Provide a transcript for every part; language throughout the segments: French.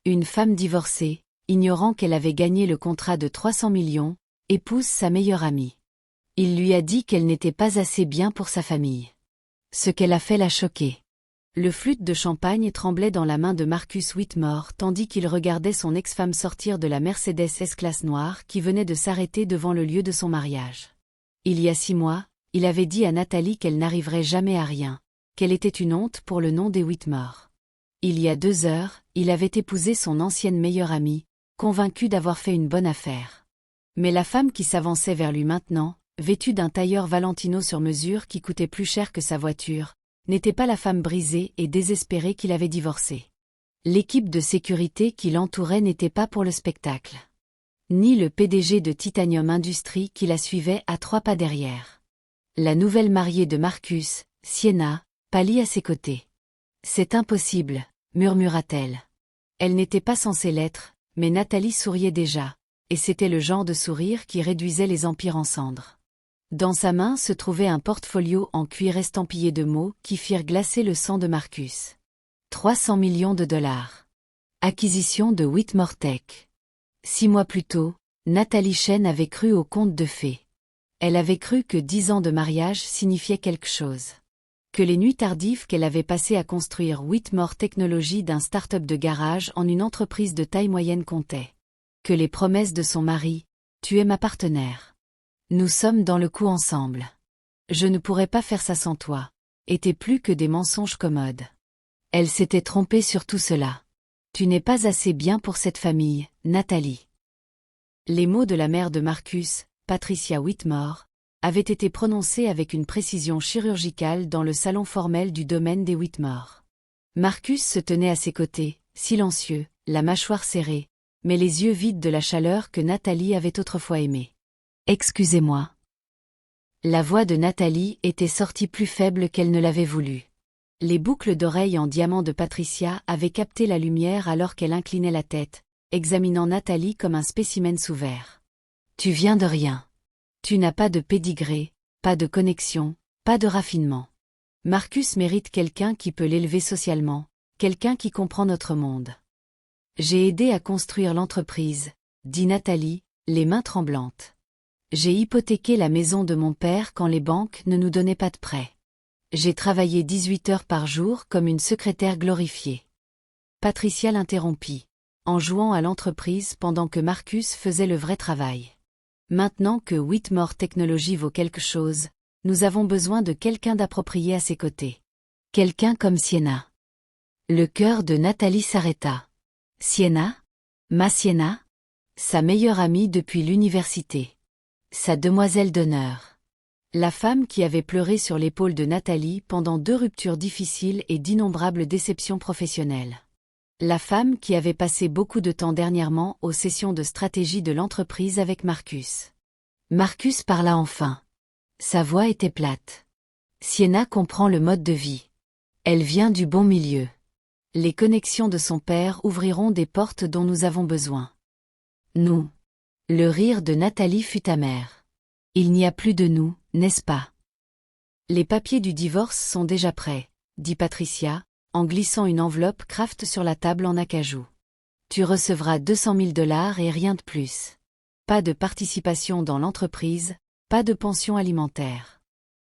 Une femme divorcée, ignorant qu'elle avait gagné le contrat de 300 millions, épouse sa meilleure amie. Il lui a dit qu'elle n'était pas assez bien pour sa famille. Ce qu'elle a fait l'a choqué. Le flûte de champagne tremblait dans la main de Marcus Whitmore tandis qu'il regardait son ex-femme sortir de la Mercedes S-Classe noire qui venait de s'arrêter devant le lieu de son mariage. Il y a 6 mois, il avait dit à Nathalie qu'elle n'arriverait jamais à rien, qu'elle était une honte pour le nom des Whitmore. Il y a 2 heures, il avait épousé son ancienne meilleure amie, convaincu d'avoir fait une bonne affaire. Mais la femme qui s'avançait vers lui maintenant, vêtue d'un tailleur Valentino sur mesure qui coûtait plus cher que sa voiture, n'était pas la femme brisée et désespérée qu'il avait divorcée. L'équipe de sécurité qui l'entourait n'était pas pour le spectacle. Ni le PDG de Titanium Industries qui la suivait à 3 pas derrière. La nouvelle mariée de Marcus, Sienna, pâlit à ses côtés. « C'est impossible », murmura-t-elle. Elle n'était pas censée l'être, mais Nathalie souriait déjà, et c'était le genre de sourire qui réduisait les empires en cendres. Dans sa main se trouvait un portfolio en cuir estampillé de mots qui firent glacer le sang de Marcus. 300 millions de dollars. Acquisition de Whitmore Tech. 6 mois plus tôt, Nathalie Chen avait cru au conte de fées. Elle avait cru que 10 ans de mariage signifiaient quelque chose. Que les nuits tardives qu'elle avait passées à construire Whitmore Technologies d'un start-up de garage en une entreprise de taille moyenne comptaient. Que les promesses de son mari, « Tu es ma partenaire. Nous sommes dans le coup ensemble. Je ne pourrais pas faire ça sans toi », étaient plus que des mensonges commodes. Elle s'était trompée sur tout cela. Tu n'es pas assez bien pour cette famille, Nathalie. Les mots de la mère de Marcus, Patricia Whitmore, avaient été prononcés avec une précision chirurgicale dans le salon formel du domaine des Whitmore. Marcus se tenait à ses côtés, silencieux, la mâchoire serrée, mais les yeux vides de la chaleur que Nathalie avait autrefois aimée. « Excusez-moi. » La voix de Nathalie était sortie plus faible qu'elle ne l'avait voulu. Les boucles d'oreilles en diamant de Patricia avaient capté la lumière alors qu'elle inclinait la tête, examinant Nathalie comme un spécimen sous verre. « Tu viens de rien. Tu n'as pas de pédigré, pas de connexion, pas de raffinement. Marcus mérite quelqu'un qui peut l'élever socialement, quelqu'un qui comprend notre monde. » J'ai aidé à construire l'entreprise, dit Nathalie, les mains tremblantes. J'ai hypothéqué la maison de mon père quand les banques ne nous donnaient pas de prêt. J'ai travaillé 18 heures par jour comme une secrétaire glorifiée. Patricia l'interrompit, en jouant à l'entreprise pendant que Marcus faisait le vrai travail. Maintenant que Whitmore Technologies vaut quelque chose, nous avons besoin de quelqu'un d'approprié à ses côtés. Quelqu'un comme Sienna. Le cœur de Nathalie s'arrêta. Sienna? Ma Sienna? Sa meilleure amie depuis l'université. Sa demoiselle d'honneur. La femme qui avait pleuré sur l'épaule de Nathalie pendant 2 ruptures difficiles et d'innombrables déceptions professionnelles. La femme qui avait passé beaucoup de temps dernièrement aux sessions de stratégie de l'entreprise avec Marcus. Marcus parla enfin. Sa voix était plate. Sienna comprend le mode de vie. Elle vient du bon milieu. Les connexions de son père ouvriront des portes dont nous avons besoin. Nous. Le rire de Nathalie fut amer. Il n'y a plus de nous, n'est-ce pas? Les papiers du divorce sont déjà prêts, dit Patricia, en glissant une enveloppe Kraft sur la table en acajou. Tu recevras 200 000 $ et rien de plus. Pas de participation dans l'entreprise, pas de pension alimentaire.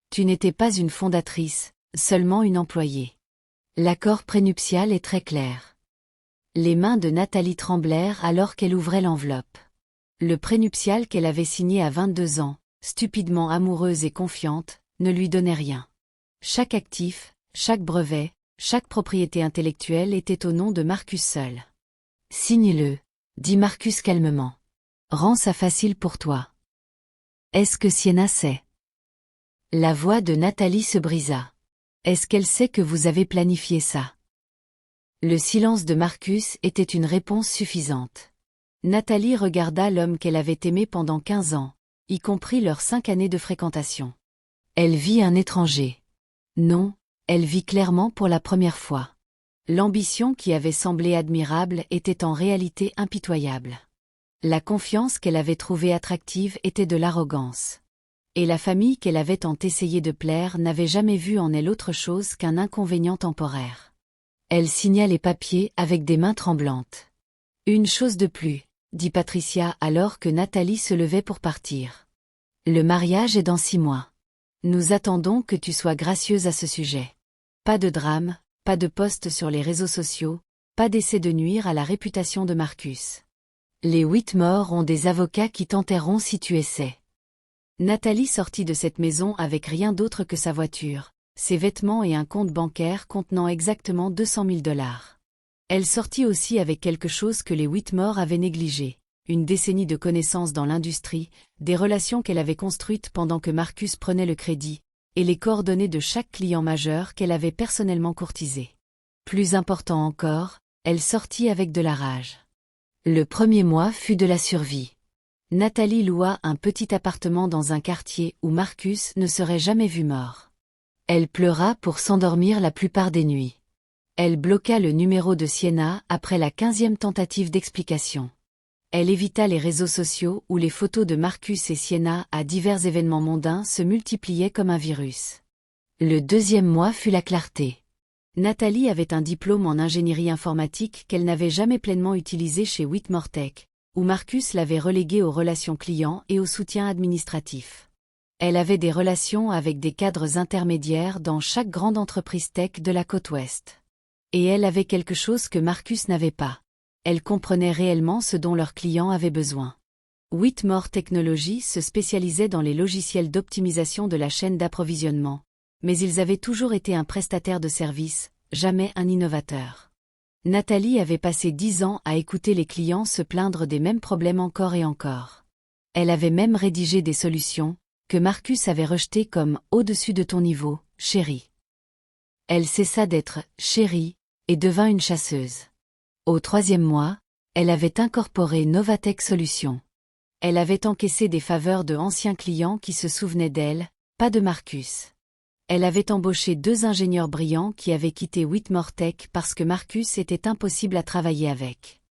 Tu n'étais pas une fondatrice, seulement une employée. L'accord prénuptial est très clair. Les mains de Nathalie tremblèrent alors qu'elle ouvrait l'enveloppe. Le prénuptial qu'elle avait signé à 22 ans, stupidement amoureuse et confiante, ne lui donnait rien. Chaque actif, chaque brevet, chaque propriété intellectuelle était au nom de Marcus seul. « Signe-le », dit Marcus calmement. « Rends ça facile pour toi. » « Est-ce que Sienna sait ?» La voix de Nathalie se brisa. « Est-ce qu'elle sait que vous avez planifié ça ?» Le silence de Marcus était une réponse suffisante. Nathalie regarda l'homme qu'elle avait aimé pendant 15 ans, y compris leurs 5 années de fréquentation. Elle vit un étranger. Non, elle vit clairement pour la première fois. L'ambition qui avait semblé admirable était en réalité impitoyable. La confiance qu'elle avait trouvée attractive était de l'arrogance. Et la famille qu'elle avait tant essayé de plaire n'avait jamais vu en elle autre chose qu'un inconvénient temporaire. Elle signa les papiers avec des mains tremblantes. Une chose de plus, dit Patricia alors que Nathalie se levait pour partir. Le mariage est dans 6 mois. Nous attendons que tu sois gracieuse à ce sujet. Pas de drame, pas de post sur les réseaux sociaux, pas d'essai de nuire à la réputation de Marcus. Les Whitmore ont des avocats qui t'enterreront si tu essaies. Nathalie sortit de cette maison avec rien d'autre que sa voiture, ses vêtements et un compte bancaire contenant exactement 200 000 $. Elle sortit aussi avec quelque chose que les Whitmore avaient négligé, une décennie de connaissances dans l'industrie, des relations qu'elle avait construites pendant que Marcus prenait le crédit, et les coordonnées de chaque client majeur qu'elle avait personnellement courtisé. Plus important encore, elle sortit avec de la rage. Le premier mois fut de la survie. Nathalie loua un petit appartement dans un quartier où Marcus ne serait jamais vu mort. Elle pleura pour s'endormir la plupart des nuits. Elle bloqua le numéro de Sienna après la 15e tentative d'explication. Elle évita les réseaux sociaux où les photos de Marcus et Sienna à divers événements mondains se multipliaient comme un virus. Le deuxième mois fut la clarté. Nathalie avait un diplôme en ingénierie informatique qu'elle n'avait jamais pleinement utilisé chez Whitmore Tech, où Marcus l'avait reléguée aux relations clients et au soutien administratif. Elle avait des relations avec des cadres intermédiaires dans chaque grande entreprise tech de la côte ouest. Et elle avait quelque chose que Marcus n'avait pas. Elle comprenait réellement ce dont leurs clients avaient besoin. Whitmore Technologies se spécialisait dans les logiciels d'optimisation de la chaîne d'approvisionnement, mais ils avaient toujours été un prestataire de services, jamais un innovateur. Nathalie avait passé 10 ans à écouter les clients se plaindre des mêmes problèmes encore et encore. Elle avait même rédigé des solutions, que Marcus avait rejetées comme « au-dessus de ton niveau, chérie ». Elle cessa d'être « chérie » et devint une chasseuse. Au 3e mois, elle avait incorporé Novatech Solutions. Elle avait encaissé des faveurs de anciens clients qui se souvenaient d'elle, pas de Marcus. Elle avait embauché 2 ingénieurs brillants qui avaient quitté Whitmore Tech parce que Marcus était impossible à travailler avec.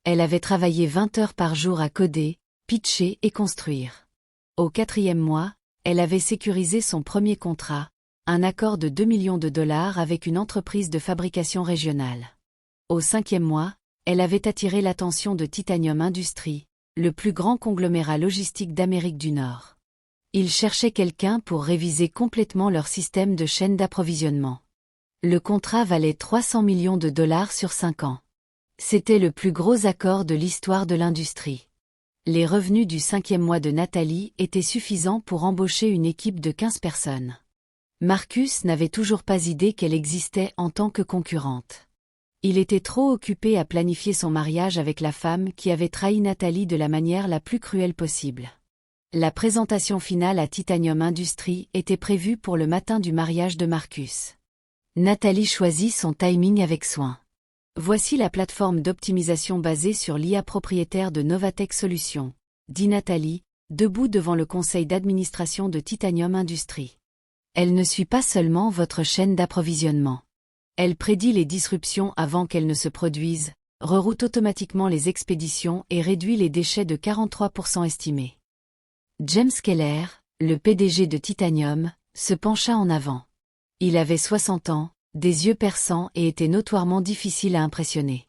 Elle avait travaillé 20 heures par jour à coder, pitcher et construire. Au 4e mois, elle avait sécurisé son premier contrat, un accord de 2 millions de dollars avec une entreprise de fabrication régionale. Au 5e mois, elle avait attiré l'attention de Titanium Industries, le plus grand conglomérat logistique d'Amérique du Nord. Ils cherchaient quelqu'un pour réviser complètement leur système de chaîne d'approvisionnement. Le contrat valait 300 millions de dollars sur 5 ans. C'était le plus gros accord de l'histoire de l'industrie. Les revenus du 5e mois de Nathalie étaient suffisants pour embaucher une équipe de 15 personnes. Marcus n'avait toujours pas idée qu'elle existait en tant que concurrente. Il était trop occupé à planifier son mariage avec la femme qui avait trahi Nathalie de la manière la plus cruelle possible. La présentation finale à Titanium Industries était prévue pour le matin du mariage de Marcus. Nathalie choisit son timing avec soin. Voici la plateforme d'optimisation basée sur l'IA propriétaire de Novatech Solutions, dit Nathalie, debout devant le conseil d'administration de Titanium Industries. Elle ne suit pas seulement votre chaîne d'approvisionnement. Elle prédit les disruptions avant qu'elles ne se produisent, reroute automatiquement les expéditions et réduit les déchets de 43% estimés. James Keller, le PDG de Titanium, se pencha en avant. Il avait 60 ans, des yeux perçants et était notoirement difficile à impressionner.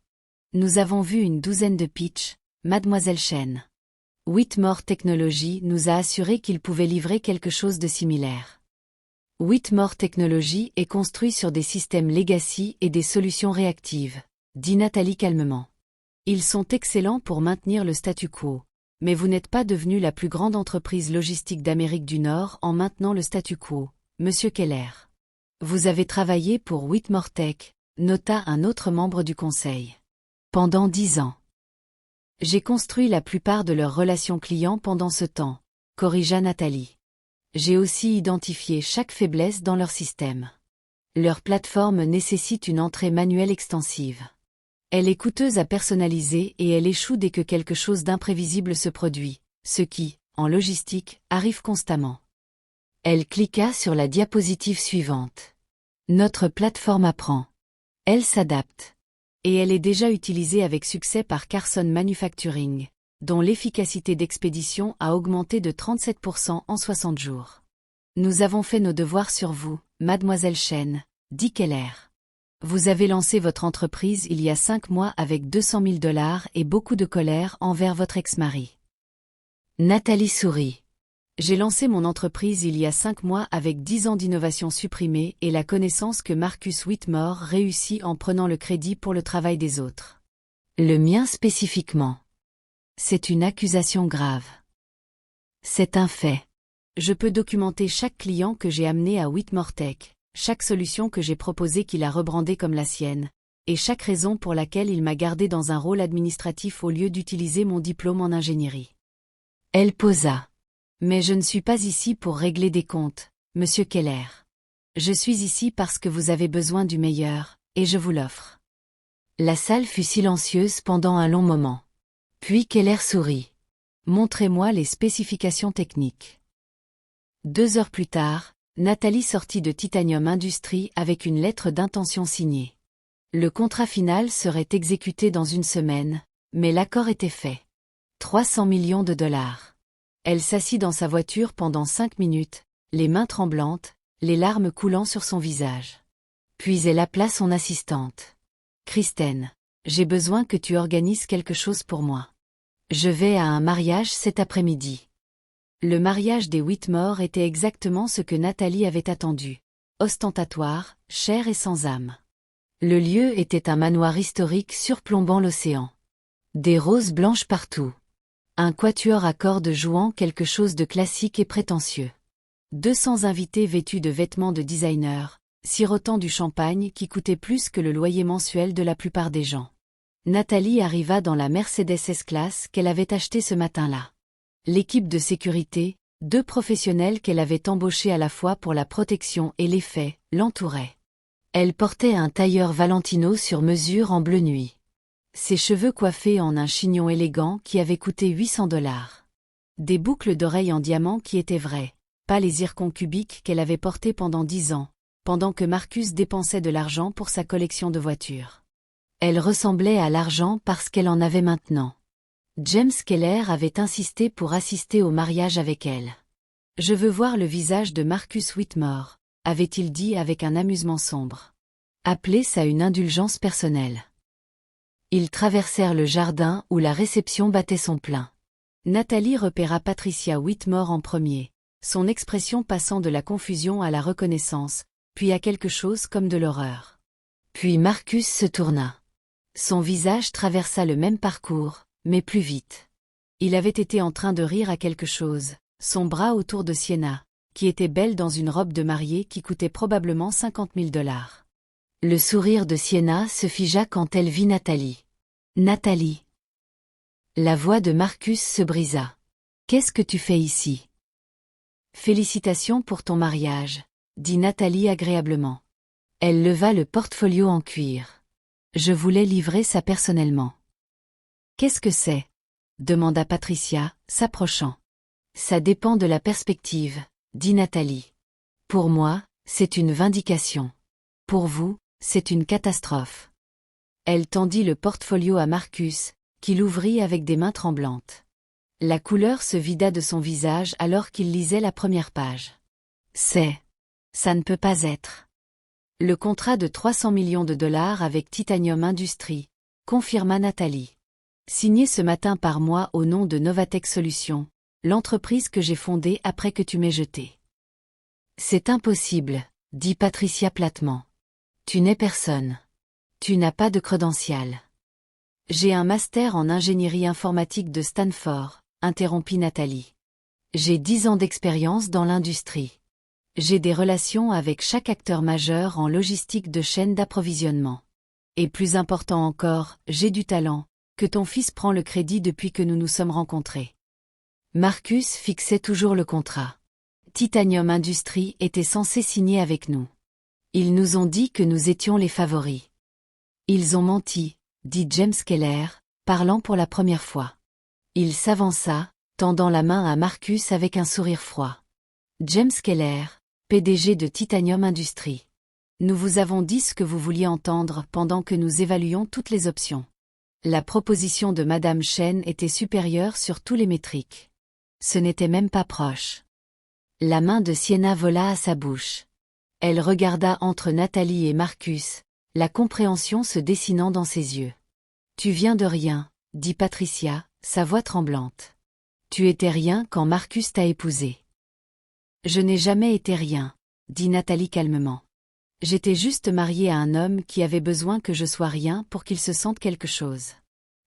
Nous avons vu une douzaine de pitchs, Mademoiselle Chen. Whitmore Technologies nous a assuré qu'il pouvait livrer quelque chose de similaire. Whitmore Technologies est construit sur des systèmes legacy et des solutions réactives, dit Nathalie calmement. Ils sont excellents pour maintenir le statu quo. Mais vous n'êtes pas devenu la plus grande entreprise logistique d'Amérique du Nord en maintenant le statu quo, Monsieur Keller. Vous avez travaillé pour Whitmore Tech, nota un autre membre du conseil. Pendant 10 ans. J'ai construit la plupart de leurs relations clients pendant ce temps, corrigea Nathalie. J'ai aussi identifié chaque faiblesse dans leur système. Leur plateforme nécessite une entrée manuelle extensive. Elle est coûteuse à personnaliser et elle échoue dès que quelque chose d'imprévisible se produit, ce qui, en logistique, arrive constamment. Elle cliqua sur la diapositive suivante. Notre plateforme apprend. Elle s'adapte. Et elle est déjà utilisée avec succès par Carson Manufacturing, dont l'efficacité d'expédition a augmenté de 37% en 60 jours. Nous avons fait nos devoirs sur vous, Mademoiselle Chen, dit Keller. Vous avez lancé votre entreprise il y a 5 mois avec 200 000 $ et beaucoup de colère envers votre ex-mari. Nathalie sourit. J'ai lancé mon entreprise il y a 5 mois avec 10 ans d'innovation supprimée et la connaissance que Marcus Whitmore réussit en prenant le crédit pour le travail des autres. Le mien spécifiquement. C'est une accusation grave. C'est un fait. Je peux documenter chaque client que j'ai amené à Whitmore Tech, chaque solution que j'ai proposée qu'il a rebrandée comme la sienne, et chaque raison pour laquelle il m'a gardé dans un rôle administratif au lieu d'utiliser mon diplôme en ingénierie. Elle posa. Mais je ne suis pas ici pour régler des comptes, Monsieur Keller. Je suis ici parce que vous avez besoin du meilleur, et je vous l'offre. La salle fut silencieuse pendant un long moment. Puis Keller sourit. Montrez-moi les spécifications techniques. 2 heures plus tard, Nathalie sortit de Titanium Industries avec une lettre d'intention signée. Le contrat final serait exécuté dans 1 semaine, mais l'accord était fait. 300 millions de $. Elle s'assit dans sa voiture pendant 5 minutes, les mains tremblantes, les larmes coulant sur son visage. Puis elle appela son assistante. Kristen, j'ai besoin que tu organises quelque chose pour moi. Je vais à un mariage cet après-midi. Le mariage des Whitmore était exactement ce que Nathalie avait attendu. Ostentatoire, cher et sans âme. Le lieu était un manoir historique surplombant l'océan. Des roses blanches partout. Un quatuor à cordes jouant quelque chose de classique et prétentieux. 200 invités vêtus de vêtements de designer, sirotant du champagne qui coûtait plus que le loyer mensuel de la plupart des gens. Nathalie arriva dans la Mercedes S-Class qu'elle avait achetée ce matin-là. L'équipe de sécurité, 2 professionnels qu'elle avait embauchés à la fois pour la protection et l'effet, l'entouraient. Elle portait un tailleur Valentino sur mesure en bleu nuit. Ses cheveux coiffés en un chignon élégant qui avait coûté 800 $. Des boucles d'oreilles en diamant qui étaient vraies, pas les zircons cubiques qu'elle avait portés pendant 10 ans, pendant que Marcus dépensait de l'argent pour sa collection de voitures. Elle ressemblait à l'argent parce qu'elle en avait maintenant. James Keller avait insisté pour assister au mariage avec elle. « Je veux voir le visage de Marcus Whitmore », avait-il dit avec un amusement sombre. Appelez ça une indulgence personnelle. Ils traversèrent le jardin où la réception battait son plein. Nathalie repéra Patricia Whitmore en premier, son expression passant de la confusion à la reconnaissance, puis à quelque chose comme de l'horreur. Puis Marcus se tourna. Son visage traversa le même parcours, mais plus vite. Il avait été en train de rire à quelque chose, son bras autour de Sienna, qui était belle dans une robe de mariée qui coûtait probablement 50 000 $. Le sourire de Sienna se figea quand elle vit Nathalie. Nathalie. La voix de Marcus se brisa. Qu'est-ce que tu fais ici? Félicitations pour ton mariage, dit Nathalie agréablement. Elle leva le portfolio en cuir. Je voulais livrer ça personnellement. Qu'est-ce que c'est? Demanda Patricia, s'approchant. Ça dépend de la perspective, dit Nathalie. Pour moi, c'est une vindication. Pour vous, c'est une catastrophe. Elle tendit le portfolio à Marcus, qui l'ouvrit avec des mains tremblantes. La couleur se vida de son visage alors qu'il lisait la première page. Ça ne peut pas être. Le contrat de 300 millions de $, avec Titanium Industries, confirma Nathalie. Signé ce matin par moi au nom de Novatech Solutions, l'entreprise que j'ai fondée après que tu m'aies jeté. C'est impossible, dit Patricia platement. Tu n'es personne. Tu n'as pas de credensial. J'ai un master en ingénierie informatique de Stanford, interrompit Nathalie. J'ai 10 ans d'expérience dans l'industrie. J'ai des relations avec chaque acteur majeur en logistique de chaîne d'approvisionnement. Et plus important encore, j'ai du talent, que ton fils prend le crédit depuis que nous nous sommes rencontrés. Marcus fixait toujours le contrat. Titanium Industries était censé signer avec nous. Ils nous ont dit que nous étions les favoris. Ils ont menti, dit James Keller, parlant pour la première fois. Il s'avança, tendant la main à Marcus avec un sourire froid. James Keller, PDG de Titanium Industries. Nous vous avons dit ce que vous vouliez entendre pendant que nous évaluions toutes les options. La proposition de Madame Chen était supérieure sur tous les métriques. Ce n'était même pas proche. La main de Sienna vola à sa bouche. Elle regarda entre Nathalie et Marcus, la compréhension se dessinant dans ses yeux. Tu viens de rien, dit Patricia, sa voix tremblante. Tu étais rien quand Marcus t'a épousée. Je n'ai jamais été rien, dit Nathalie calmement. J'étais juste mariée à un homme qui avait besoin que je sois rien pour qu'il se sente quelque chose.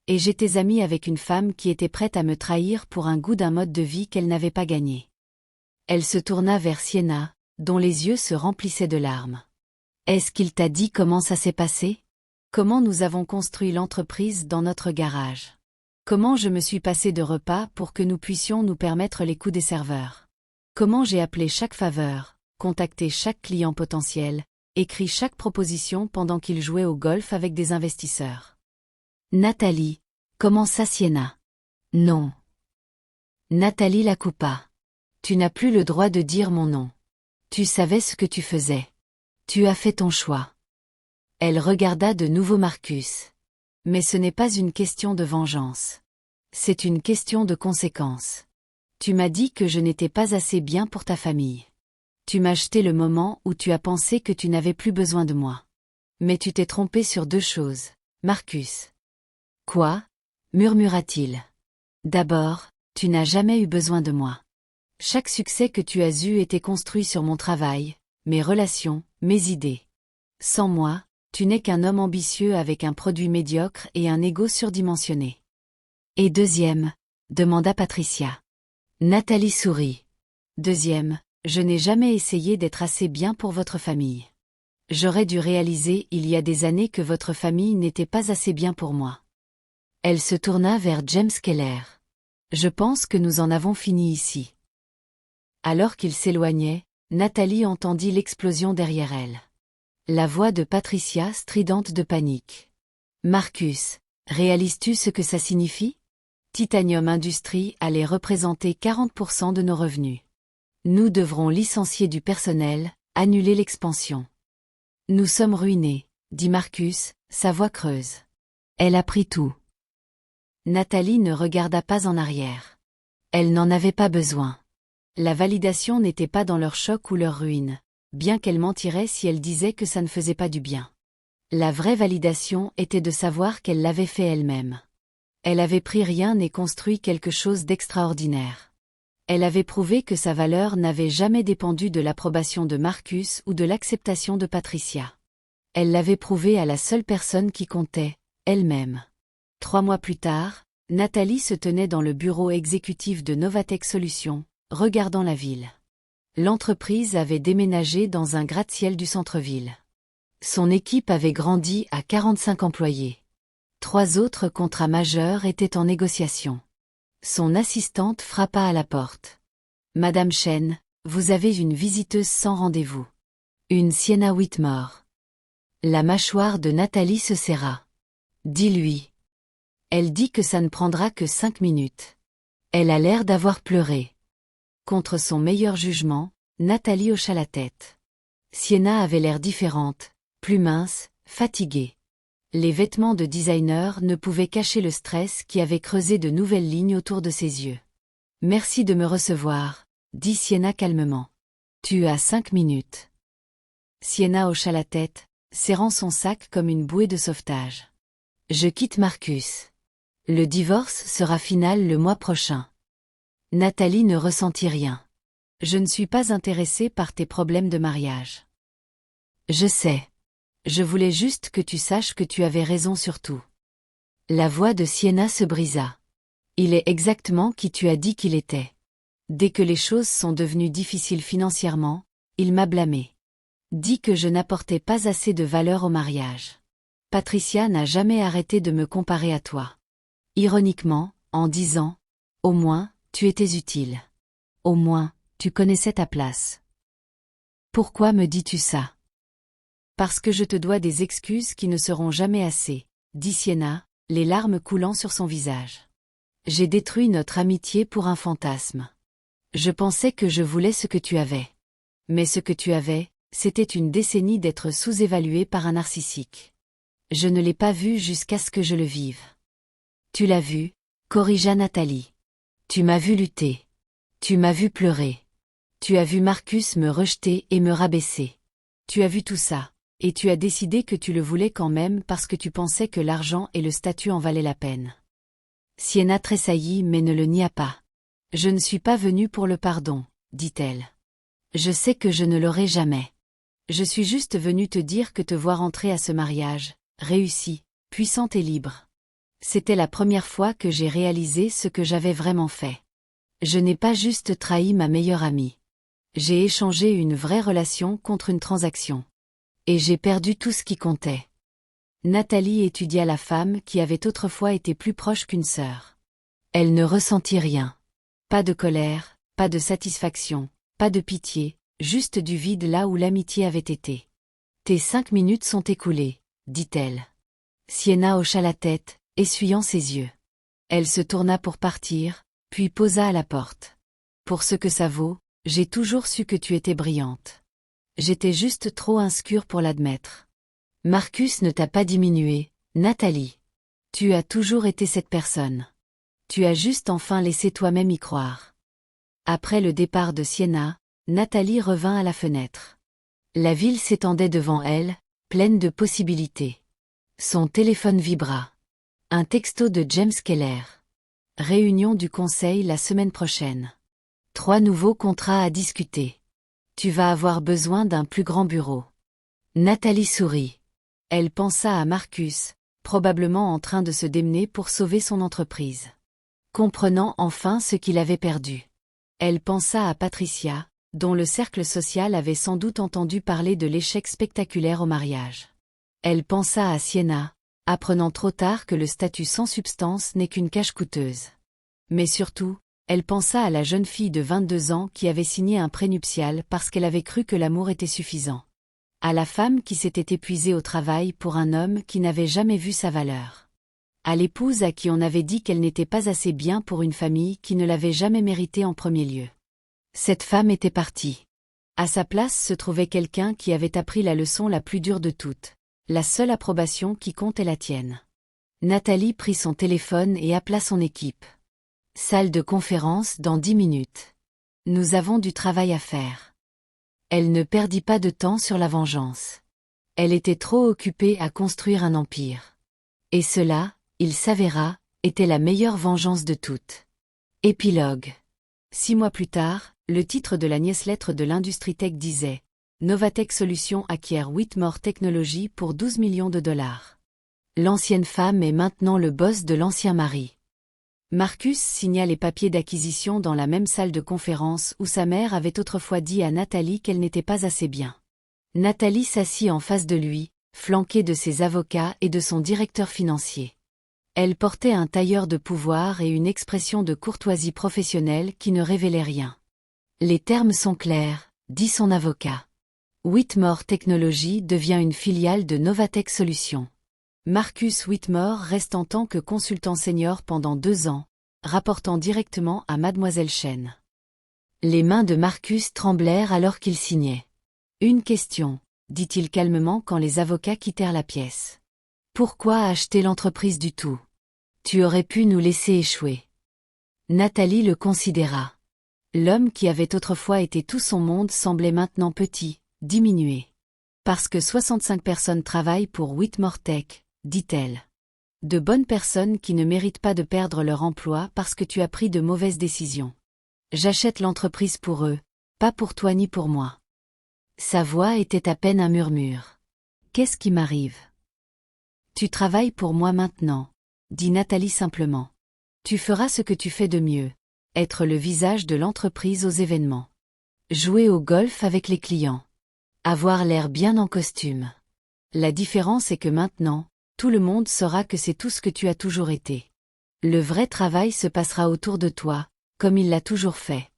Et j'étais amie avec une femme qui était prête à me trahir pour un goût d'un mode de vie qu'elle n'avait pas gagné. Elle se tourna vers Sienna, dont les yeux se remplissaient de larmes. Est-ce qu'il t'a dit comment ça s'est passé? Comment nous avons construit l'entreprise dans notre garage? Comment je me suis passée de repas pour que nous puissions nous permettre les coûts des serveurs? Comment j'ai appelé chaque faveur, contacté chaque client potentiel, écrit chaque proposition pendant qu'il jouait au golf avec des investisseurs? Nathalie, commença Sienna. Non. Nathalie la coupa. Tu n'as plus le droit de dire mon nom. Tu savais ce que tu faisais. Tu as fait ton choix. Elle regarda de nouveau Marcus. Mais ce n'est pas une question de vengeance. C'est une question de conséquence. Tu m'as dit que je n'étais pas assez bien pour ta famille. Tu m'as jeté le moment où tu as pensé que tu n'avais plus besoin de moi. Mais tu t'es trompé sur deux choses, Marcus. Quoi? Murmura-t-il. D'abord, tu n'as jamais eu besoin de moi. Chaque succès que tu as eu était construit sur mon travail, mes relations, mes idées. Sans moi, tu n'es qu'un homme ambitieux avec un produit médiocre et un ego surdimensionné. Et deuxième? Demanda Patricia. Nathalie sourit. Deuxième, je n'ai jamais essayé d'être assez bien pour votre famille. J'aurais dû réaliser il y a des années que votre famille n'était pas assez bien pour moi. Elle se tourna vers James Keller. Je pense que nous en avons fini ici. Alors qu'il s'éloignait, Nathalie entendit l'explosion derrière elle. La voix de Patricia stridente de panique. Marcus, réalises-tu ce que ça signifie? Titanium Industries allait représenter 40% de nos revenus. Nous devrons licencier du personnel, annuler l'expansion. Nous sommes ruinés, dit Marcus, sa voix creuse. Elle a pris tout. Nathalie ne regarda pas en arrière. Elle n'en avait pas besoin. La validation n'était pas dans leur choc ou leur ruine, bien qu'elle mentirait si elle disait que ça ne faisait pas du bien. La vraie validation était de savoir qu'elle l'avait fait elle-même. Elle avait pris rien et construit quelque chose d'extraordinaire. Elle avait prouvé que sa valeur n'avait jamais dépendu de l'approbation de Marcus ou de l'acceptation de Patricia. Elle l'avait prouvé à la seule personne qui comptait, elle-même. 3 mois plus tard, Nathalie se tenait dans le bureau exécutif de Novatech Solutions, regardant la ville. L'entreprise avait déménagé dans un gratte-ciel du centre-ville. Son équipe avait grandi à 45 employés. 3 autres contrats majeurs étaient en négociation. Son assistante frappa à la porte. « Madame Chen, vous avez une visiteuse sans rendez-vous. Une Sienna Whitmore. » La mâchoire de Nathalie se serra. « Dis-lui. » Elle dit que ça ne prendra que 5 minutes. Elle a l'air d'avoir pleuré. Contre son meilleur jugement, Nathalie hocha la tête. Sienna avait l'air différente, plus mince, fatiguée. Les vêtements de designer ne pouvaient cacher le stress qui avait creusé de nouvelles lignes autour de ses yeux. « Merci de me recevoir, » dit Sienna calmement. « Tu as 5 minutes. » Sienna hocha la tête, serrant son sac comme une bouée de sauvetage. « Je quitte Marcus. Le divorce sera final le mois prochain. » Nathalie ne ressentit rien. « Je ne suis pas intéressée par tes problèmes de mariage. »« Je sais. Je voulais juste que tu saches que tu avais raison sur tout. » La voix de Sienna se brisa. « Il est exactement qui tu as dit qu'il était. Dès que les choses sont devenues difficiles financièrement, il m'a blâmé. Dit que je n'apportais pas assez de valeur au mariage. Patricia n'a jamais arrêté de me comparer à toi. Ironiquement, en disant « Au moins, tu étais utile. Au moins, tu connaissais ta place. » Pourquoi me dis-tu ça? Parce que je te dois des excuses qui ne seront jamais assez, dit Sienna, les larmes coulant sur son visage. J'ai détruit notre amitié pour un fantasme. Je pensais que je voulais ce que tu avais. Mais ce que tu avais, c'était une décennie d'être sous-évalué par un narcissique. Je ne l'ai pas vu jusqu'à ce que je le vive. Tu l'as vu, corrigea Nathalie. Tu m'as vu lutter. Tu m'as vu pleurer. Tu as vu Marcus me rejeter et me rabaisser. Tu as vu tout ça, Et tu as décidé que tu le voulais quand même parce que tu pensais que l'argent et le statut en valaient la peine. Sienna tressaillit mais ne le nia pas. Je ne suis pas venue pour le pardon, dit-elle. Je sais que je ne l'aurai jamais. Je suis juste venue te dire que te voir entrer à ce mariage, réussi, puissante et libre. C'était la première fois que j'ai réalisé ce que j'avais vraiment fait. Je n'ai pas juste trahi ma meilleure amie. J'ai échangé une vraie relation contre une transaction. Et j'ai perdu tout ce qui comptait. Nathalie étudia la femme qui avait autrefois été plus proche qu'une sœur. Elle ne ressentit rien. Pas de colère, pas de satisfaction, pas de pitié, juste du vide là où l'amitié avait été. Tes 5 minutes sont écoulées, dit-elle. Sienna hocha la tête, essuyant ses yeux. Elle se tourna pour partir, puis posa à la porte. Pour ce que ça vaut, j'ai toujours su que tu étais brillante. J'étais juste trop insécure pour l'admettre. Marcus ne t'a pas diminué, Nathalie. Tu as toujours été cette personne. Tu as juste enfin laissé toi-même y croire. Après le départ de Sienna, Nathalie revint à la fenêtre. La ville s'étendait devant elle, pleine de possibilités. Son téléphone vibra. Un texto de James Keller. Réunion du conseil la semaine prochaine. 3 nouveaux contrats à discuter. Tu vas avoir besoin d'un plus grand bureau. Nathalie sourit. Elle pensa à Marcus, probablement en train de se démener pour sauver son entreprise. Comprenant enfin ce qu'il avait perdu. Elle pensa à Patricia, dont le cercle social avait sans doute entendu parler de l'échec spectaculaire au mariage. Elle pensa à Sienna, apprenant trop tard que le statut sans substance n'est qu'une cache coûteuse. Mais surtout, elle pensa à la jeune fille de 22 ans qui avait signé un prénuptial parce qu'elle avait cru que l'amour était suffisant. À la femme qui s'était épuisée au travail pour un homme qui n'avait jamais vu sa valeur. À l'épouse à qui on avait dit qu'elle n'était pas assez bien pour une famille qui ne l'avait jamais méritée en premier lieu. Cette femme était partie. À sa place se trouvait quelqu'un qui avait appris la leçon la plus dure de toutes. La seule approbation qui compte est la tienne. Nathalie prit son téléphone et appela son équipe. Salle de conférence dans 10 minutes. Nous avons du travail à faire. Elle ne perdit pas de temps sur la vengeance. Elle était trop occupée à construire un empire. Et cela, il s'avéra, était la meilleure vengeance de toutes. Épilogue. 6 mois plus tard, le titre de la newsletter de l'Industrie Tech disait « Novatech Solutions acquiert Whitmore Technology pour 12 millions de dollars. L'ancienne femme est maintenant le boss de l'ancien mari. » Marcus signa les papiers d'acquisition dans la même salle de conférence où sa mère avait autrefois dit à Nathalie qu'elle n'était pas assez bien. Nathalie s'assit en face de lui, flanquée de ses avocats et de son directeur financier. Elle portait un tailleur de pouvoir et une expression de courtoisie professionnelle qui ne révélait rien. Les termes sont clairs, dit son avocat. Whitmore Technology devient une filiale de Novatech Solutions. Marcus Whitmore reste en tant que consultant senior pendant 2 ans, rapportant directement à Mademoiselle Chen. Les mains de Marcus tremblèrent alors qu'il signait. Une question, dit-il calmement quand les avocats quittèrent la pièce. Pourquoi acheter l'entreprise du tout? Tu aurais pu nous laisser échouer. Nathalie le considéra. L'homme qui avait autrefois été tout son monde semblait maintenant petit, diminué. Parce que 65 personnes travaillent pour Whitmore Tech, dit-elle. De bonnes personnes qui ne méritent pas de perdre leur emploi parce que tu as pris de mauvaises décisions. J'achète l'entreprise pour eux, pas pour toi ni pour moi. Sa voix était à peine un murmure. Qu'est-ce qui m'arrive? Tu travailles pour moi maintenant, dit Nathalie simplement. Tu feras ce que tu fais de mieux, être le visage de l'entreprise aux événements. Jouer au golf avec les clients. Avoir l'air bien en costume. La différence est que maintenant, tout le monde saura que c'est tout ce que tu as toujours été. Le vrai travail se passera autour de toi, comme il l'a toujours fait.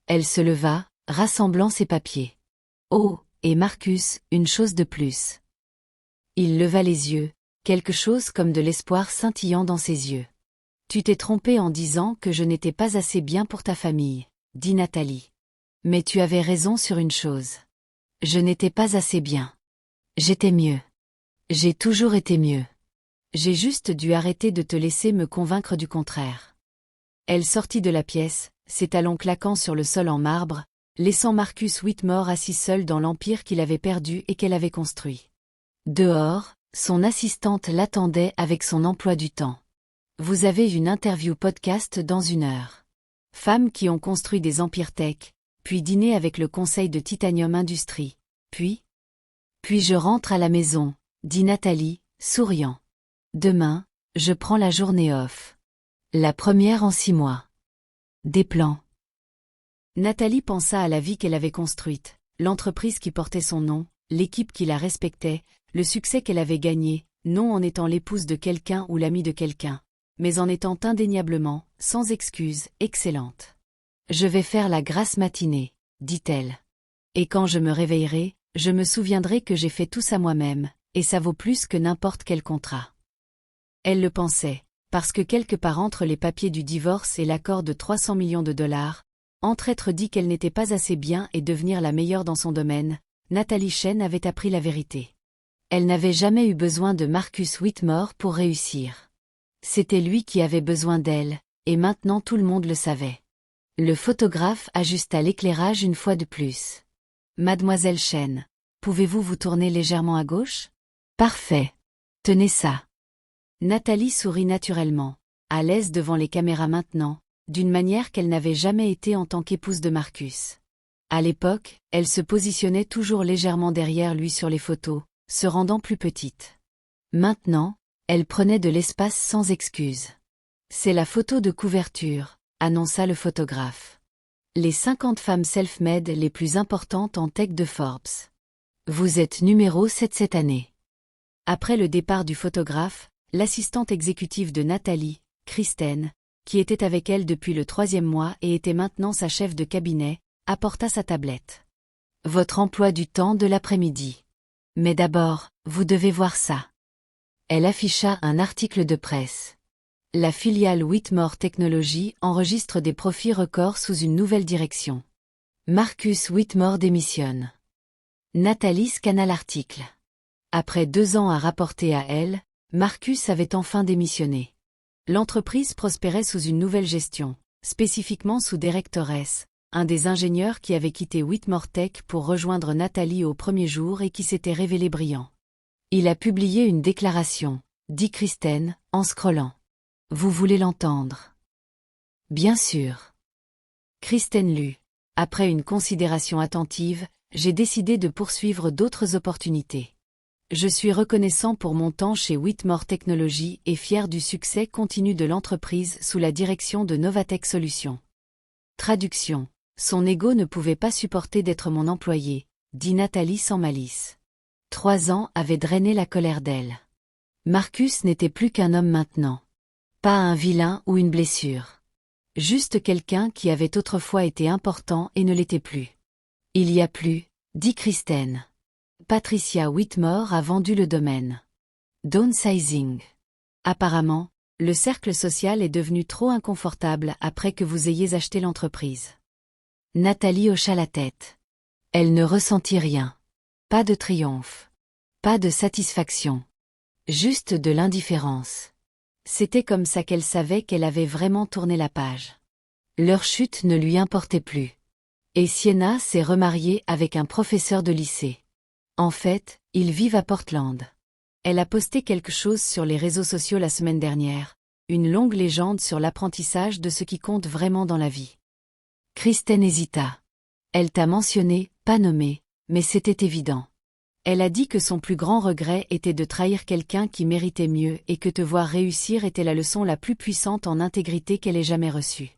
Elle se leva, rassemblant ses papiers. Oh, et Marcus, une chose de plus. Il leva les yeux, quelque chose comme de l'espoir scintillant dans ses yeux. Tu t'es trompé en disant que je n'étais pas assez bien pour ta famille, dit Nathalie. Mais tu avais raison sur une chose. Je n'étais pas assez bien. J'étais mieux. J'ai toujours été mieux. J'ai juste dû arrêter de te laisser me convaincre du contraire. Elle sortit de la pièce, ses talons claquant sur le sol en marbre, laissant Marcus Whitmore assis seul dans l'empire qu'il avait perdu et qu'elle avait construit. Dehors, son assistante l'attendait avec son emploi du temps. Vous avez une interview podcast dans 1 heure. Femmes qui ont construit des empires tech, puis dîner avec le conseil de Titanium Industries, puis je rentre à la maison, dit Nathalie, souriant. Demain, je prends la journée off. La première en 6 mois. Des plans. Nathalie pensa à la vie qu'elle avait construite, l'entreprise qui portait son nom, l'équipe qui la respectait, le succès qu'elle avait gagné, non en étant l'épouse de quelqu'un ou l'amie de quelqu'un, mais en étant indéniablement, sans excuse, excellente. Je vais faire la grasse matinée, dit-elle. Et quand je me réveillerai, je me souviendrai que j'ai fait tout ça moi-même, et ça vaut plus que n'importe quel contrat. Elle le pensait, parce que quelque part entre les papiers du divorce et l'accord de 300 millions de dollars, entre être dit qu'elle n'était pas assez bien et devenir la meilleure dans son domaine, Nathalie Chen avait appris la vérité. Elle n'avait jamais eu besoin de Marcus Whitmore pour réussir. C'était lui qui avait besoin d'elle, et maintenant tout le monde le savait. Le photographe ajusta l'éclairage une fois de plus. Mademoiselle Chen, pouvez-vous vous tourner légèrement à gauche? Parfait. Tenez ça. Nathalie sourit naturellement, à l'aise devant les caméras maintenant, d'une manière qu'elle n'avait jamais été en tant qu'épouse de Marcus. À l'époque, elle se positionnait toujours légèrement derrière lui sur les photos, se rendant plus petite. Maintenant, elle prenait de l'espace sans excuse. C'est la photo de couverture, annonça le photographe. Les 50 femmes self-made les plus importantes en tech de Forbes. Vous êtes numéro 7 cette année. Après le départ du photographe, l'assistante exécutive de Nathalie, Kristen, qui était avec elle depuis le 3e mois et était maintenant sa chef de cabinet, apporta sa tablette. Votre emploi du temps de l'après-midi. Mais d'abord, vous devez voir ça. Elle afficha un article de presse. La filiale Whitmore Technology enregistre des profits records sous une nouvelle direction. Marcus Whitmore démissionne. Nathalie scanna l'article. Après 2 ans à rapporter à elle, Marcus avait enfin démissionné. L'entreprise prospérait sous une nouvelle gestion, spécifiquement sous Derek Torres, un des ingénieurs qui avait quitté Whitmore Tech pour rejoindre Nathalie au premier jour et qui s'était révélé brillant. Il a publié une déclaration, dit Kristen, en scrollant. Vous voulez l'entendre? Bien sûr. Kristen lut. Après une considération attentive, j'ai décidé de poursuivre d'autres opportunités. Je suis reconnaissant pour mon temps chez Whitmore Technology et fier du succès continu de l'entreprise sous la direction de Novatech Solutions. Traduction. Son ego ne pouvait pas supporter d'être mon employé, dit Nathalie sans malice. 3 ans avaient drainé la colère d'elle. Marcus n'était plus qu'un homme maintenant. Pas un vilain ou une blessure. Juste quelqu'un qui avait autrefois été important et ne l'était plus. Il y a plus, dit Kristen. Patricia Whitmore a vendu le domaine. Downsizing. Apparemment, le cercle social est devenu trop inconfortable après que vous ayez acheté l'entreprise. Nathalie hocha la tête. Elle ne ressentit rien. Pas de triomphe. Pas de satisfaction. Juste de l'indifférence. C'était comme ça qu'elle savait qu'elle avait vraiment tourné la page. Leur chute ne lui importait plus. Et Sienna s'est remariée avec un professeur de lycée. En fait, ils vivent à Portland. Elle a posté quelque chose sur les réseaux sociaux la semaine dernière, une longue légende sur l'apprentissage de ce qui compte vraiment dans la vie. Kristen hésita. Elle t'a mentionné, pas nommé, mais c'était évident. Elle a dit que son plus grand regret était de trahir quelqu'un qui méritait mieux et que te voir réussir était la leçon la plus puissante en intégrité qu'elle ait jamais reçue.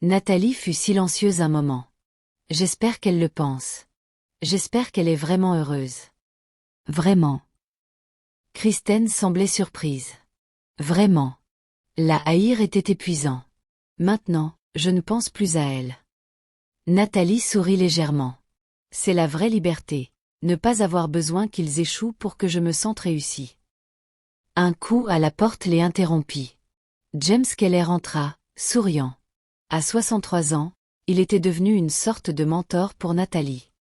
Nathalie fut silencieuse un moment. J'espère qu'elle le pense. J'espère qu'elle est vraiment heureuse. Vraiment. Kristen semblait surprise. Vraiment. La haïr était épuisant. Maintenant, je ne pense plus à elle. Nathalie sourit légèrement. C'est la vraie liberté, ne pas avoir besoin qu'ils échouent pour que je me sente réussie. Un coup à la porte les interrompit. James Keller entra, souriant. À 63 ans, il était devenu une sorte de mentor pour Nathalie.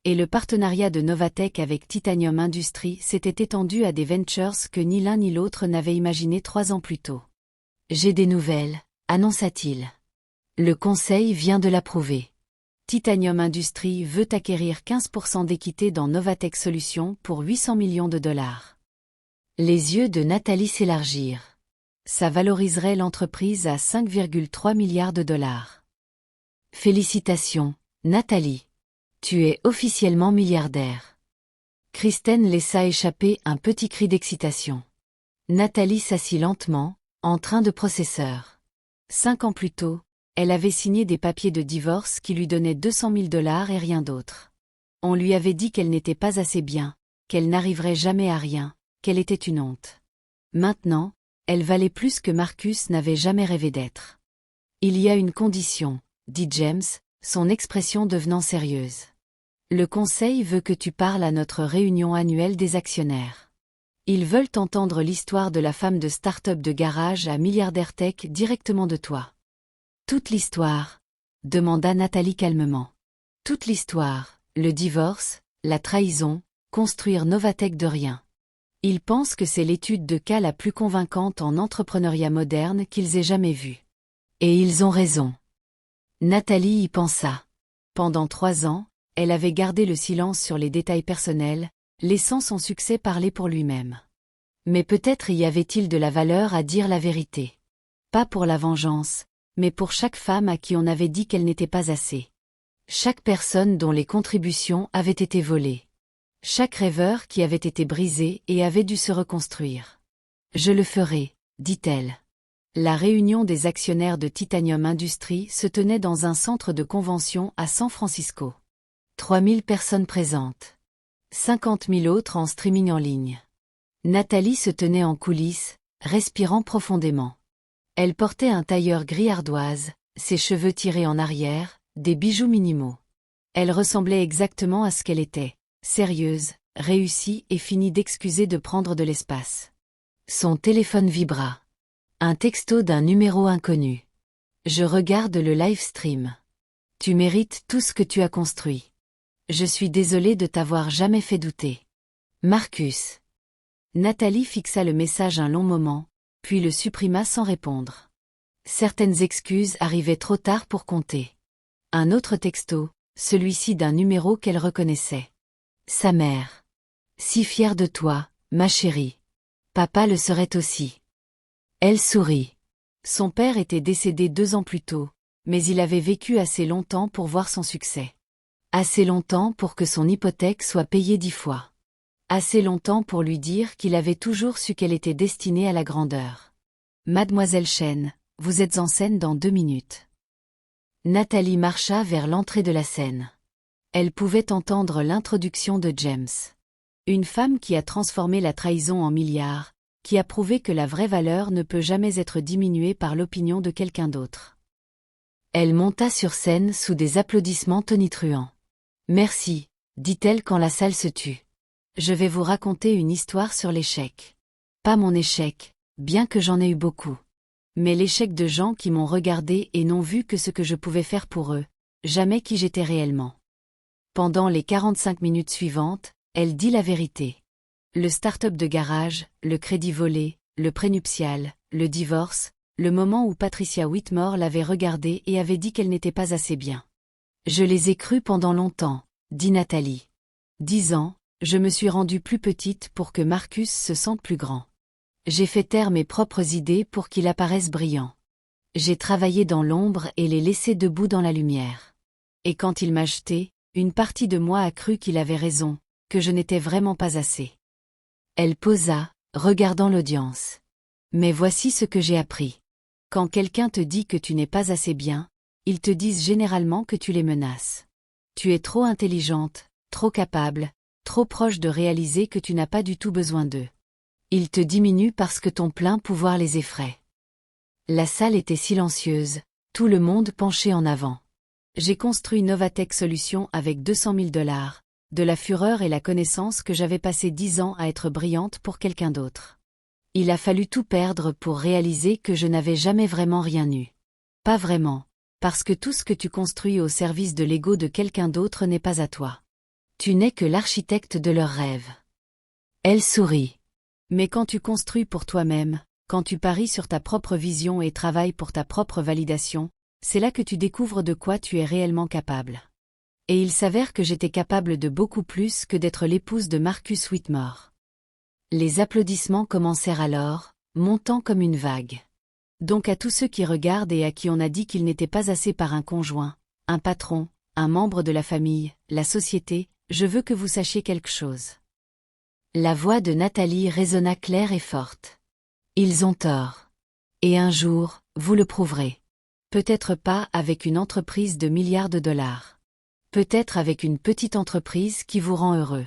Et le partenariat de Novatech avec Titanium Industries s'était étendu à des ventures que ni l'un ni l'autre n'avait imaginé 3 ans plus tôt. J'ai des nouvelles, annonça-t-il. Le conseil vient de l'approuver. Titanium Industries veut acquérir 15% d'équité dans Novatech Solutions pour 800 millions de dollars. Les yeux de Nathalie s'élargirent. Ça valoriserait l'entreprise à 5,3 milliards de dollars. Félicitations, Nathalie. Tu es officiellement milliardaire. Kristen laissa échapper un petit cri d'excitation. Nathalie s'assit lentement, en train de processeur. 5 ans plus tôt, elle avait signé des papiers de divorce qui lui donnaient 200 000 dollars et rien d'autre. On lui avait dit qu'elle n'était pas assez bien, qu'elle n'arriverait jamais à rien, qu'elle était une honte. Maintenant, elle valait plus que Marcus n'avait jamais rêvé d'être. Il y a une condition, dit James, son expression devenant sérieuse. Le conseil veut que tu parles à notre réunion annuelle des actionnaires. Ils veulent entendre l'histoire de la femme de start-up de garage à milliardaire tech directement de toi. Toute l'histoire, demanda Nathalie calmement. Toute l'histoire, le divorce, la trahison, construire Novatech de rien. Ils pensent que c'est l'étude de cas la plus convaincante en entrepreneuriat moderne qu'ils aient jamais vue. Et ils ont raison. Nathalie y pensa. Pendant 3 ans, elle avait gardé le silence sur les détails personnels, laissant son succès parler pour lui-même. Mais peut-être y avait-il de la valeur à dire la vérité. Pas pour la vengeance, mais pour chaque femme à qui on avait dit qu'elle n'était pas assez. Chaque personne dont les contributions avaient été volées. Chaque rêveur qui avait été brisé et avait dû se reconstruire. Je le ferai, dit-elle. La réunion des actionnaires de Titanium Industries se tenait dans un centre de convention à San Francisco. 3000 personnes présentes. 50 000 autres en streaming en ligne. Nathalie se tenait en coulisses, respirant profondément. Elle portait un tailleur gris ardoise, ses cheveux tirés en arrière, des bijoux minimaux. Elle ressemblait exactement à ce qu'elle était, sérieuse, réussie et finie d'excuser de prendre de l'espace. Son téléphone vibra. Un texto d'un numéro inconnu. Je regarde le live stream. Tu mérites tout ce que tu as construit. Je suis désolée de t'avoir jamais fait douter. Marcus. Nathalie fixa le message un long moment, puis le supprima sans répondre. Certaines excuses arrivaient trop tard pour compter. Un autre texto, celui-ci d'un numéro qu'elle reconnaissait. Sa mère. Si fière de toi, ma chérie. Papa le serait aussi. Elle sourit. Son père était décédé 2 ans plus tôt, mais il avait vécu assez longtemps pour voir son succès. Assez longtemps pour que son hypothèque soit payée 10 fois. Assez longtemps pour lui dire qu'il avait toujours su qu'elle était destinée à la grandeur. Mademoiselle Chen, vous êtes en scène dans 2 minutes. Nathalie marcha vers l'entrée de la scène. Elle pouvait entendre l'introduction de James. Une femme qui a transformé la trahison en milliards, qui a prouvé que la vraie valeur ne peut jamais être diminuée par l'opinion de quelqu'un d'autre. Elle monta sur scène sous des applaudissements tonitruants. Merci, dit-elle quand la salle se tut. Je vais vous raconter une histoire sur l'échec. Pas mon échec, bien que j'en ai eu beaucoup. Mais l'échec de gens qui m'ont regardé et n'ont vu que ce que je pouvais faire pour eux, jamais qui j'étais réellement. Pendant les 45 minutes suivantes, elle dit la vérité. Le start-up de garage, le crédit volé, le prénuptial, le divorce, le moment où Patricia Whitmore l'avait regardée et avait dit qu'elle n'était pas assez bien. Je les ai crus pendant longtemps, dit Nathalie. 10 ans, je me suis rendue plus petite pour que Marcus se sente plus grand. J'ai fait taire mes propres idées pour qu'il apparaisse brillant. J'ai travaillé dans l'ombre et les laissé debout dans la lumière. Et quand il m'a jeté, une partie de moi a cru qu'il avait raison, que je n'étais vraiment pas assez. Elle posa, regardant l'audience. Mais voici ce que j'ai appris. Quand quelqu'un te dit que tu n'es pas assez bien, ils te disent généralement que tu les menaces. Tu es trop intelligente, trop capable, trop proche de réaliser que tu n'as pas du tout besoin d'eux. Ils te diminuent parce que ton plein pouvoir les effraie. La salle était silencieuse, tout le monde penché en avant. J'ai construit Novatech Solutions avec 200 000 dollars, de la fureur et la connaissance que j'avais passé 10 ans à être brillante pour quelqu'un d'autre. Il a fallu tout perdre pour réaliser que je n'avais jamais vraiment rien eu. Pas vraiment, parce que tout ce que tu construis au service de l'ego de quelqu'un d'autre n'est pas à toi. Tu n'es que l'architecte de leurs rêves. Elle sourit. Mais quand tu construis pour toi-même, quand tu paries sur ta propre vision et travailles pour ta propre validation, c'est là que tu découvres de quoi tu es réellement capable. Et il s'avère que j'étais capable de beaucoup plus que d'être l'épouse de Marcus Whitmore. Les applaudissements commencèrent alors, montant comme une vague. Donc à tous ceux qui regardent et à qui on a dit qu'ils n'étaient pas assez par un conjoint, un patron, un membre de la famille, la société, je veux que vous sachiez quelque chose. La voix de Nathalie résonna claire et forte. Ils ont tort. Et un jour, vous le prouverez. Peut-être pas avec une entreprise de milliards de dollars. Peut-être avec une petite entreprise qui vous rend heureux.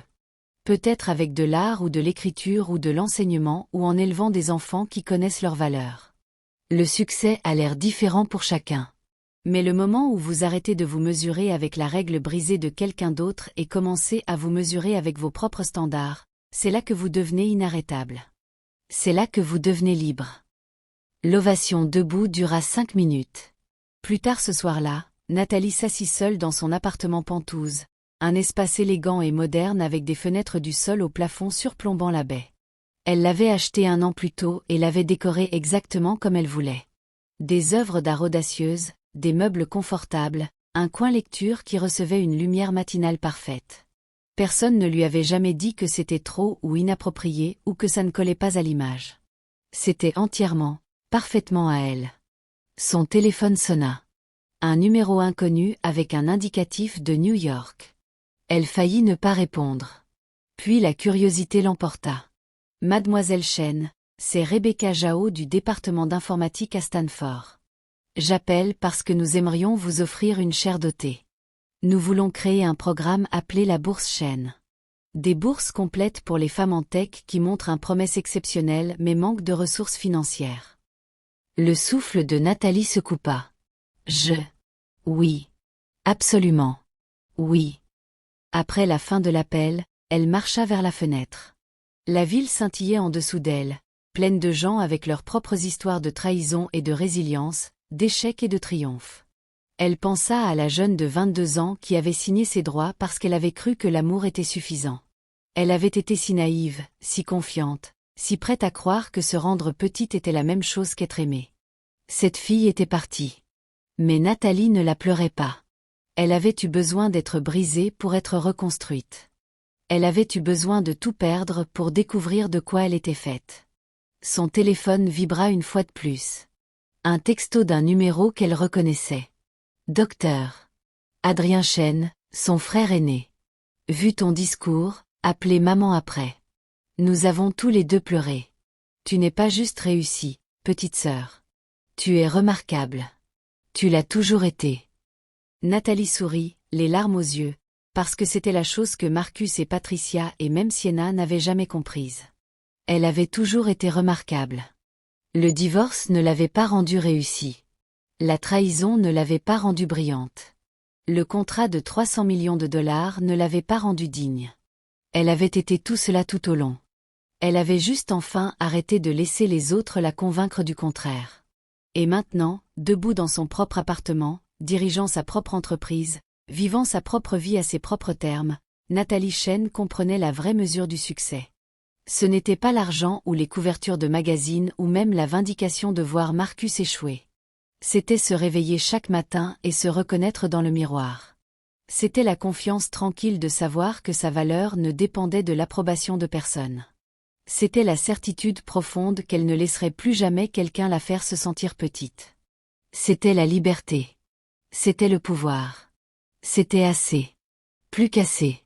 Peut-être avec de l'art ou de l'écriture ou de l'enseignement ou en élevant des enfants qui connaissent leurs valeurs. Le succès a l'air différent pour chacun. Mais le moment où vous arrêtez de vous mesurer avec la règle brisée de quelqu'un d'autre et commencez à vous mesurer avec vos propres standards, c'est là que vous devenez inarrêtable. C'est là que vous devenez libre. L'ovation debout dura 5 minutes. Plus tard ce soir-là, Nathalie s'assit seule dans son appartement Penthouse, un espace élégant et moderne avec des fenêtres du sol au plafond surplombant la baie. Elle l'avait acheté 1 an plus tôt et l'avait décoré exactement comme elle voulait. Des œuvres d'art audacieuses, des meubles confortables, un coin lecture qui recevait une lumière matinale parfaite. Personne ne lui avait jamais dit que c'était trop ou inapproprié ou que ça ne collait pas à l'image. C'était entièrement, parfaitement à elle. Son téléphone sonna. Un numéro inconnu avec un indicatif de New York. Elle faillit ne pas répondre. Puis la curiosité l'emporta. Mademoiselle Chen, c'est Rebecca Jao du département d'informatique à Stanford. J'appelle parce que nous aimerions vous offrir une chère dotée. Nous voulons créer un programme appelé la Bourse Chen. Des bourses complètes pour les femmes en tech qui montrent un promesse exceptionnel mais manquent de ressources financières. Le souffle de Nathalie se coupa. Oui. Absolument. Oui. Après la fin de l'appel, elle marcha vers la fenêtre. La ville scintillait en dessous d'elle, pleine de gens avec leurs propres histoires de trahison et de résilience, d'échecs et de triomphe. Elle pensa à la jeune de 22 ans qui avait signé ses droits parce qu'elle avait cru que l'amour était suffisant. Elle avait été si naïve, si confiante, si prête à croire que se rendre petite était la même chose qu'être aimée. Cette fille était partie. Mais Nathalie ne la pleurait pas. Elle avait eu besoin d'être brisée pour être reconstruite. Elle avait eu besoin de tout perdre pour découvrir de quoi elle était faite. Son téléphone vibra une fois de plus. Un texto d'un numéro qu'elle reconnaissait. Docteur. Adrien Chen, son frère aîné. Vu ton discours, appelez maman après. Nous avons tous les deux pleuré. Tu n'es pas juste réussie, petite sœur. Tu es remarquable. Tu l'as toujours été. Nathalie sourit, les larmes aux yeux, parce que c'était la chose que Marcus et Patricia et même Sienna n'avaient jamais comprise. Elle avait toujours été remarquable. Le divorce ne l'avait pas rendue réussie. La trahison ne l'avait pas rendue brillante. Le contrat de 300 millions de dollars ne l'avait pas rendue digne. Elle avait été tout cela tout au long. Elle avait juste enfin arrêté de laisser les autres la convaincre du contraire. Et maintenant, debout dans son propre appartement, dirigeant sa propre entreprise, vivant sa propre vie à ses propres termes, Nathalie Chen comprenait la vraie mesure du succès. Ce n'était pas l'argent ou les couvertures de magazines ou même la vindication de voir Marcus échouer. C'était se réveiller chaque matin et se reconnaître dans le miroir. C'était la confiance tranquille de savoir que sa valeur ne dépendait de l'approbation de personne. C'était la certitude profonde qu'elle ne laisserait plus jamais quelqu'un la faire se sentir petite. C'était la liberté. C'était le pouvoir. C'était assez. Plus qu'assez.